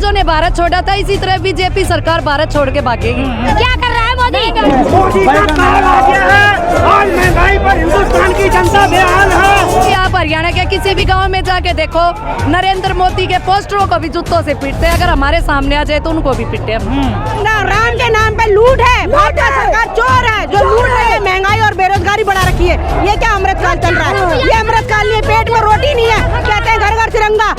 अंग्रेजों ने भारत छोड़ा था, इसी तरह बीजेपी सरकार भारत छोड़ के भागेगी। क्या कर रहा है मोदी? आज महंगाई पर हिंदुस्तान की जनता बेहाल है। आप हरियाणा के किसी भी गांव में जाके देखो, नरेंद्र मोदी के पोस्टरों को भी जूतों से पीटते हैं। अगर हमारे सामने आ जाए तो उनको भी पीटे हम। राम के नाम पे लूट है, भाजपा सरकार चोर है जो लूट रही है, महंगाई और बेरोजगारी बढ़ा रखी है। ये क्या अमृतकाल चल रहा है? ये अमृतकाल नहीं, पेट में रोटी नहीं है, कहते हैं घर घर तिरंगा।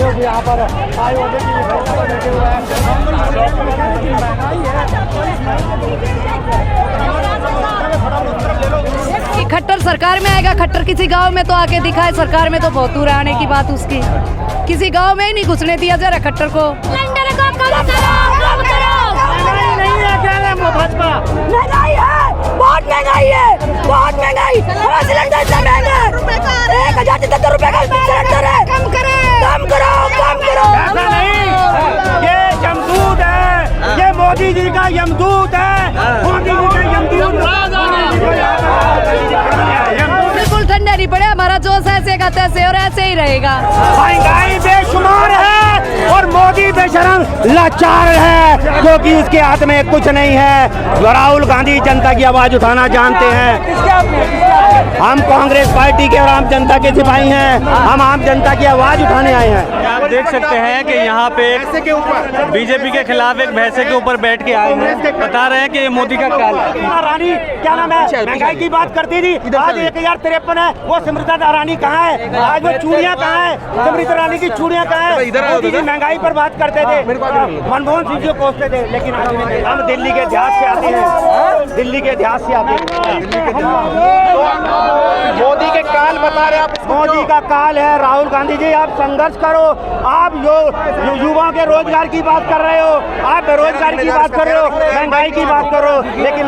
खट्टर सरकार में आएगा, खट्टर किसी गांव में तो आके दिखाए, सरकार में तो बहुत दूर आने की बात उसकी। किसी गांव में ही नहीं घुसने दिया जा रहा खट्टर को। महंगाई है, बहुत महंगाई है, बहुत महंगाई। सिलेंडर इतना महंगा है, 1073 रुपए का सिलेंडर है। कम करो, कम करो। ऐसा नहीं, ये यमदूत है, ये मोदी जी का यमदूत है, मोदी जी का यमदूत। बिल्कुल ठंडा नहीं पड़े, हमारा जोश ऐसे का तैसे और ऐसे ही रहेगा। महंगाई बेशुमार है और मोदी बेशरम लाचार है, क्योंकि उसके हाथ में कुछ नहीं है। राहुल गांधी जनता की आवाज उठाना जानते हैं। हम कांग्रेस पार्टी के और आम जनता के सिपाही हैं, हम आम जनता की आवाज उठाने आए हैं। आप देख सकते हैं कि यहाँ पे बीजेपी के खिलाफ एक भैंसे के ऊपर बैठ के आए हैं, बता रहे हैं कि ये मोदी का काल है। रानी क्या नाम है, महंगाई की बात करती थी, आज 1053 है, वो स्मृता रानी कहाँ है? आज वो चूड़ियाँ कहाँ है? स्मृता रानी की चूड़ियाँ कहाँ है? मोदी जी महंगाई पर बात करते थे, मनमोहन सिंह जी कोसते थे, लेकिन हम दिल्ली के इतिहास से आते हैं, दिल्ली के इतिहास से आते हैं। मोदी के काल बता रहे आप? मोदी का काल है। राहुल गांधी जी, आप संघर्ष करो। आप जो युवाओं के रोजगार की बात कर रहे हो, आप बेरोजगारी की बात कर रहे हो, महंगाई की बात करो, लेकिन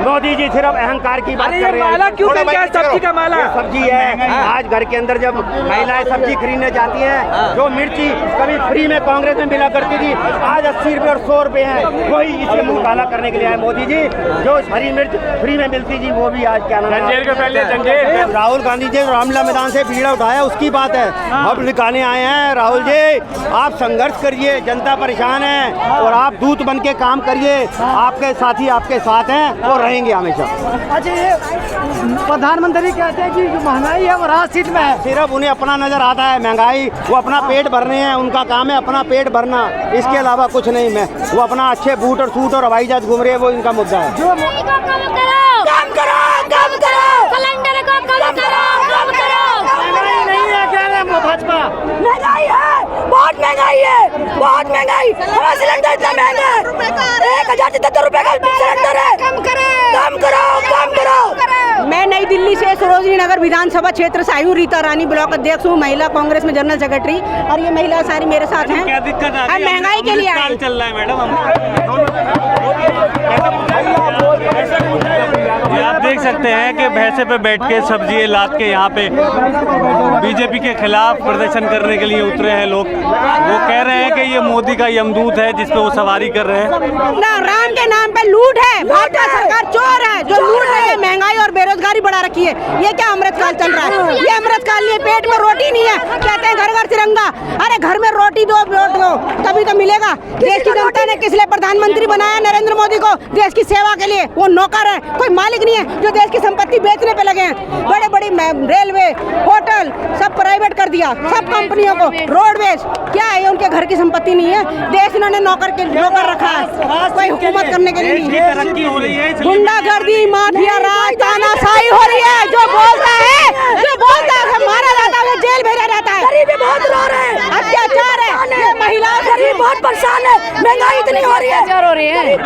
मोदी जी सिर्फ अहंकार की बात कर रहे हैं। क्यों सब्जी का माला? सब्जी है, आज घर के अंदर जब महिलाएं सब्जी खरीदने जाती हैं, जो मिर्ची कभी फ्री में कांग्रेस में मिला करती थी, आज 80 रुपए और 100 रुपए है, वही इसे मुंह काला करने के लिए आए मोदी जी। जो हरी मिर्च फ्री में मिलती थी, वो भी आज क्या नाम है, राहुल गांधी जी रामलीला मैदान से भीड़ उठाया, उसकी बात है। अब निकालने आए हैं राहुल जी, आप संघर्ष करिए, जनता परेशान है और आप दूत बन के काम करिए। आपके साथी आपके साथ हैं और रहेंगे हमेशा। अच्छा, ये प्रधानमंत्री कहते हैं कि जो महंगाई है वो राज सीट में है। सिर्फ उन्हें अपना नजर आता है महंगाई, वो अपना पेट भरने हैं, उनका काम है अपना पेट भरना, इसके अलावा कुछ नहीं। मैं वो अपना अच्छे बूट और सूट और हवाई जहाज घूम रहे हैं, वो इनका मुद्दा है। कम करो, सिलेंडर को कम करो। नहीं है, क्या नाम है भाजपा? महंगाई है, बहुत महंगाई है, बहुत महंगाई। सिलेंडर इतना महंगा है, 1073 रुपए का सिलेंडर है। कम करो। मैं नई दिल्ली से सरोजनी नगर विधानसभा क्षेत्र से आई हूँ, रीता रानी, ब्लॉक अध्यक्ष हूँ, महिला कांग्रेस में जनरल सेक्रेटरी, और ये महिला सारी मेरे साथ हैं। क्या दिक्कत आ रही है? महंगाई के लिए आए। चल रहा है मैडम। आप देख सकते हैं कि भैंसे पे बैठ के सब्जी लाद के यहाँ पे बीजेपी के खिलाफ प्रदर्शन करने के लिए उतरे हैं लोग। वो कह रहे हैं कि ये मोदी का यमदूत है जिस पे वो सवारी कर रहे हैं। राम के नाम पे लूट है, भाजपा सरकार चोर है जो लूट रही है, महंगाई और बेरोजगारी बढ़ा रखी है। ये क्या अमृतकाल चल रहा है? ये अमृतकाल नहीं, पेट में रोटी नहीं है, कहते हैं घर घर तिरंगा। अरे घर में रोटी दो, वोट दो, तभी तो मिलेगा। देश की जनता ने किस लिए प्रधानमंत्री बनाया नरेंद्र मोदी को? देश की सेवा के लिए। वो नौकर है, कोई मालिक नहीं है जो देश की संपत्ति बेचने पे लगे हैं। बड़े बड़ी रेलवे, होटल सब प्राइवेट कर दिया, सब कंपनियों को। रोडवेज क्या है? उनके घर की संपत्ति नहीं है। देश इन्होंने नौकर रखा है, कोई हुकूमत करने के लिए नहीं है। गुंडागर्दी, माफिया राज, तानाशाही हो रही है। जो बोलता है मारा जाता है, जेल भेजा जाता है। गरीबी बहुत रो रहे हैं, अत्याचार है, ये महिलाओं गरीब बहुत परेशान है, महंगाई इतनी हो रही है।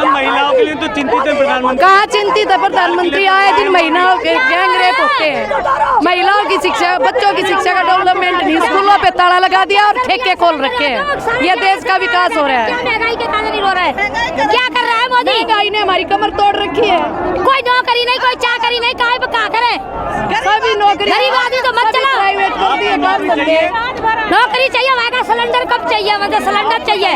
महिलाओं के लिए तो चिंतित है प्रधानमंत्री। कहाँ चिंतित है प्रधानमंत्री? आए दिन महिलाओं के गैंग रेप होते हैं, महिलाओं की शिक्षा, बच्चों की शिक्षा का डेवलपमेंट नहीं, स्कूलों पे ताला लगा दिया और ठेके खोल रखे हैं। ये देश का विकास हो रहा है। महंगाई के कारण नहीं हो रहा है। क्या कर रहा है मोदी? महंगाई ने हमारी कमर तोड़ रखी है। कोई नौकरी नहीं, कोई चाकरी नहीं, काय पे का करे? सभी नौकरी गरीब आदमी तो मत चलाओ। प्राइवेट कर दी दिए काम धंधे। नौकरी चाहिए, वहाँ का सिलेंडर कब चाहिए, वहाँ का सिलेंडर चाहिए।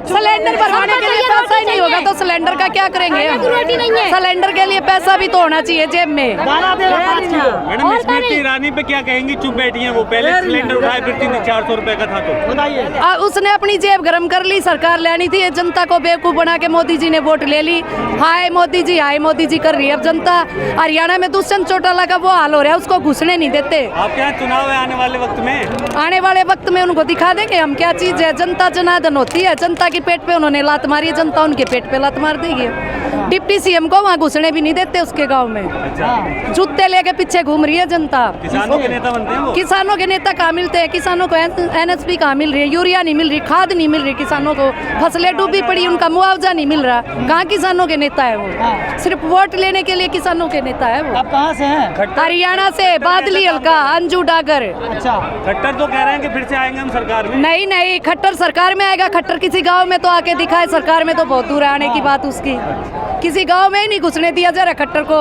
सिलेंडर भरवाने के लिए पैसा ही नहीं होगा तो सिलेंडर का क्या करेंगे हम? रोटी नहीं है। सिलेंडर के लिए पैसा भी तो होना चाहिए जेब में। मैडम स्मृति ईरानी पे क्या कहेंगी? चुप बैठी हैं वो, पहले सिलेंडर उठाए फिरती थी 400 रुपए का था तो उसने अपनी जेब गरम कर ली, सरकार लेनी थी, जनता को बेवकूफ बना के मोदी जी ने वोट ले ली। हाय मोदी जी, हाय मोदी जी कर रही है अब जनता। हरियाणा में दुष्यंत चौटाला का वो हाल हो रहा है, उसको घुसने नहीं देते। आपके यहाँ चुनाव है आने वाले वक्त में? आने वाले वक्त में उनको दिखा देंगे हम क्या चीज है। जनता जनार्दन होती है, जनता के पेट पे उन्होंने लात मारी है, जनता उनके पेट पे लात मार देगी। डिप्टी सीएम को वहाँ घुसने भी नहीं देते उसके गांव में। जूते लेके पीछे घूम रही है जनता। किसानों के नेता बनते हैं वो? किसानों के नेता कहाँ मिलते हैं? किसानों को एनएसपी कहाँ मिल रही है? यूरिया नहीं मिल रही, खाद नहीं मिल रही किसानों को, फसलें डूबी पड़ी, उनका मुआवजा नहीं मिल रहा। कहाँ किसानों के नेता है वो? सिर्फ वोट लेने के लिए किसानों के नेता है वो। आप कहाँ से हैं? हरियाणा से बादली हल्का, अंजू डागर। अच्छा, खट्टर तो कह रहे हैं कि फिर से आएंगे हम सरकार में। नहीं नहीं, खट्टर सरकार में आएगा? खट्टर किसी गांव में तो आके दिखाए, सरकार में तो बहुत दूर है आने की बात उसकी। किसी गांव में ही नहीं घुसने दिया जा रहा खट्टर को।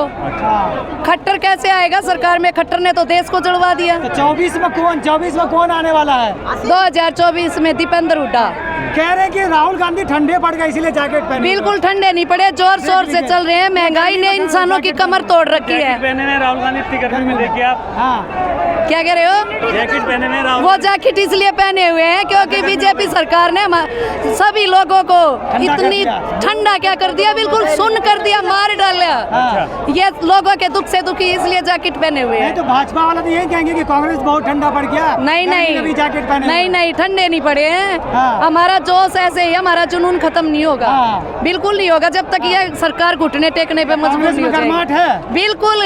खट्टर कैसे आएगा सरकार में? खट्टर ने तो देश को जड़वा दिया। तो 24 में कौन आने वाला है? 2024 में दीपेंद्र हुड्डा। कह रहे हैं कि राहुल गांधी ठंडे पड़ गए इसलिए जैकेट पहने। बिल्कुल ठंडे नहीं पड़े, जोर शोर से चल रहे हैं। महंगाई ने इंसानों की कमर तोड़ रखी है। पहने में राहुल गांधी इतनी गर्मी में देखिए आप। हाँ, क्या कह रहे हो? जैकेट पहने में राहुल, वो जैकेट इसलिए पहने हुए हैं क्योंकि बीजेपी सरकार ने सभी लोगों को इतनी ठंडा क्या कर दिया, बिल्कुल सुन कर दिया, मार डाला। ये लोगों के दुख से दुखी इसलिए जैकेट पहने हुए नहीं हैं। तो भाजपा वाला तो यही कहेंगे कि कांग्रेस बहुत ठंडा पड़ गया। नहीं नहीं जैकेट पहने नहीं नहीं, ठंडे नहीं पड़े हैं। हाँ। हमारा जोश ऐसे ही, हमारा जुनून खत्म नहीं होगा। हाँ। बिल्कुल नहीं होगा जब तक ये सरकार घुटने टेकने पे मजबूर कांग्रेस नहीं में हो गर्माहट जाएगी। है बिल्कुल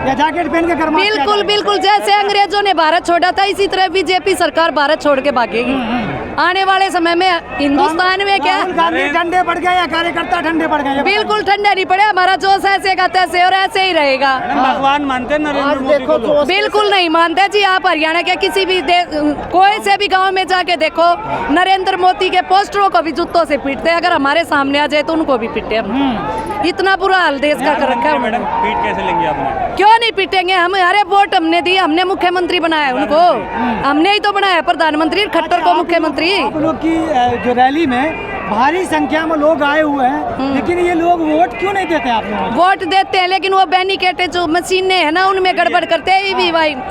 या जैकेट पहन के गर्माहट किया बिल्कुल जाएगा? बिल्कुल, जैसे अंग्रेजों ने भारत छोड़ा था इसी तरह बीजेपी सरकार भारत छोड़ के भागेगी आने वाले समय में। हिंदुस्तान में क्या राहुल गांधी ठंडे पड़ गए या कार्यकर्ता ठंडे पड़ गए? बिल्कुल ठंडे नहीं पड़े, हमारा जोश ऐसे का तैसे और ऐसे ही रहेगा। भगवान मानते हैं नरेंद्र मोदी को लोग? बिल्कुल नहीं मानते जी। आप हरियाणा के किसी भी कोई से भी गांव में जाके देखो, नरेंद्र मोदी के पोस्टरों को भी जूतों से पीटते हैं। अगर हमारे सामने आ जाए तो उनको भी पीटे हम। इतना बुरा हाल देश का कर रखा है मैडम, उन्होंने। पीट कैसे लेंगे आपने? क्यों नहीं पीटेंगे हम? अरे वोट हमने दी, हमने मुख्यमंत्री बनाया उनको, हमने ही तो बनाया प्रधानमंत्री, खट्टर को मुख्यमंत्री। आप लोग की जो रैली में भारी संख्या में लोग आए हुए हैं, लेकिन ये लोग वोट क्यों नहीं देते आप लोग? वोट देते हैं लेकिन वो बैनिकेटेड जो मशीनें है ना उनमें गड़बड़ करते हैं।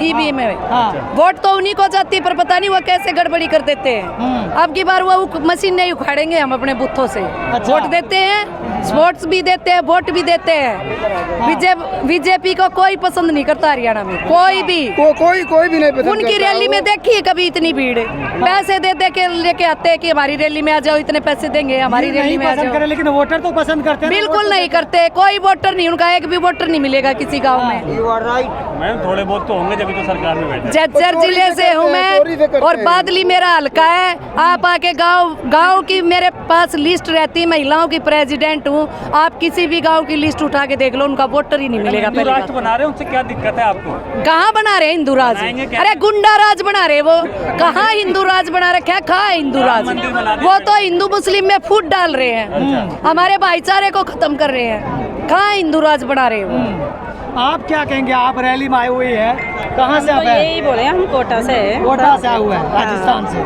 ईवी में हाँ। वोट तो उन्हीं को जाती है, पर पता नहीं वो कैसे गड़बड़ी कर देते हैं। अब की बार वो मशीन नहीं उखाड़ेंगे हम अपने बूथों से। अच्छा। वोट देते हैं, स्पोर्ट्स भी देते हैं, वोट भी देते हैं। बीजेपी को कोई पसंद नहीं करता हरियाणा में, कोई भी कोई भी नहीं पसंद उनकी करता। रैली में देखी है कभी इतनी भीड़? पैसे दे दे के लेके आते हैं कि हमारी रैली में आ जाओ, इतने पैसे देंगे, हमारी रैली नहीं में आ पसंद जाओ। करे, लेकिन वोटर तो पसंद करते हैं। बिल्कुल नहीं करते, कोई वोटर नहीं, उनका एक भी वोटर नहीं मिलेगा किसी गांव में। मैम थोड़े बहुत तो होंगे जब तो सरकार में बैठे। जज्जर जिले से हूँ मैं और बादली मेरा हल्का है। आप आके गांव की मेरे पास लिस्ट रहती, महिलाओं की प्रेसिडेंट हूँ। आप किसी भी गांव की लिस्ट उठा के देख लो, उनका वोटर ही नहीं मिलेगा। हिंदू पहली राष्ट्र बात, बना रहे हैं, उनसे क्या दिक्कत है आपको? कहाँ बना रहे हिंदू राज? बनाएंगे क्या? अरे गुंडा राज बना रहे वो। कहाँ हिंदू राज बना रखा है? कहाँ हिंदू राज? मंदिर बना रहे वो हैं। तो हिंदू मुस्लिम में फूट डाल रहे हैं, हमारे भाईचारे को खत्म कर रहे हैं। कहाँ हिंदू राज बना रहे हो? आप क्या कहेंगे? आप रैली में आए हुए हैं, कहाँ से आप हैं? यही बोले हम कोटा से है। कोटा से आए हुए हैं, राजस्थान से।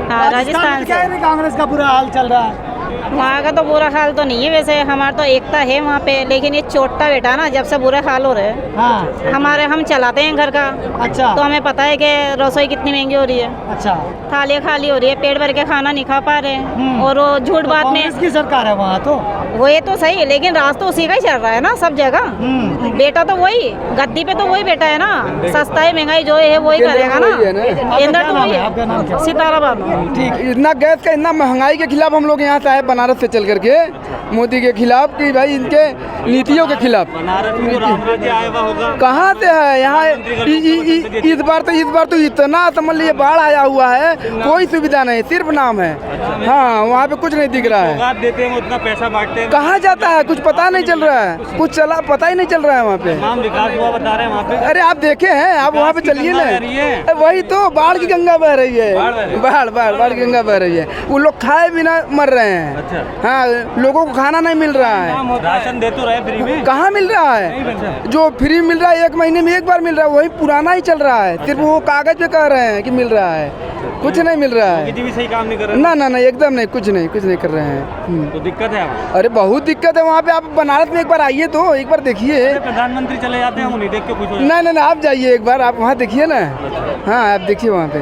हाँ, राजस्थान में से। क्या है, कांग्रेस का बुरा हाल चल रहा है? वहाँ का तो बुरा हाल तो नहीं है, वैसे हमारा तो एकता है वहाँ पे, लेकिन ये चोटा बेटा ना जब से बुरे हाल हो रहे हैं। हाँ। हम चलाते हैं घर का, अच्छा। तो हमें पता है कि रसोई कितनी महंगी हो रही है। अच्छा। थालियाँ खाली हो रही है, पेट भर के खाना नहीं खा पा रहे हैं। और वो झूठ बात में कांग्रेस की सरकार है वहाँ तो। वो ये तो सही, लेकिन राज तो उसी का ही चल रहा है ना सब जगह। बेटा तो वही गद्दी पे तो वही बेटा है ना, सस्ताई महंगाई जो है वही करेगा ना। केंद्र तो वही आपका नाम क्या? है, सितारा बाबू। ठीक। इतना गैस का, इतना महंगाई के खिलाफ हम लोग यहाँ से आए बनारस से चल करके, मोदी के खिलाफ कि भाई इनके नीतियों के खिलाफ। बनारस में तो राम राज्य आया हुआ होगा। कहाँ से है यहाँ? इस बार तो इतना समझ लीजिए बाढ़ आया हुआ है, कोई सुविधा नहीं, सिर्फ नाम है। हाँ, वहाँ पे कुछ नहीं दिख रहा है। सौगात देते हैं, वो उतना पैसा बांटते हैं, कहाँ जाता है कुछ पता नहीं चल रहा है, पता ही नहीं चल रहा है वहाँ पे। तमाम विकास हुआ बता रहे हैं वहाँ पे। अरे आप देखे हैं, आप वहाँ पे चलिए गंगा बह रही है। ना, वही तो बाढ़ की गंगा बह रही है। बाढ़ की गंगा बह रही है। वो लोग खाए बिना मर रहे हैं। हैं। अच्छा। हाँ, लोगों को खाना नहीं मिल रहा है। राशन दे तो रहे फ्री में? कहाँ मिल रहा है? जो फ्री मिल रहा है 1 महीने में 1 बार मिल रहा है, वही पुराना ही चल रहा है। सिर्फ वो कागज पे कह रहे हैं कि मिल रहा है, कुछ नहीं मिल रहा है। भी सही काम नहीं कर रहे? ना ना ना, एकदम नहीं, कुछ नहीं कर रहे हैं। तो दिक्कत है वहाँ? अरे बहुत दिक्कत है वहाँ पे। आप बनारस में एक बार आइए तो एक बार देखिए। प्रधानमंत्री चले जाते हैं, वो नहीं देख के कुछ? नहीं नहीं, आप जाइए एक बार, आप वहाँ देखिए ना। हाँ, आप देखिए वहाँ पे।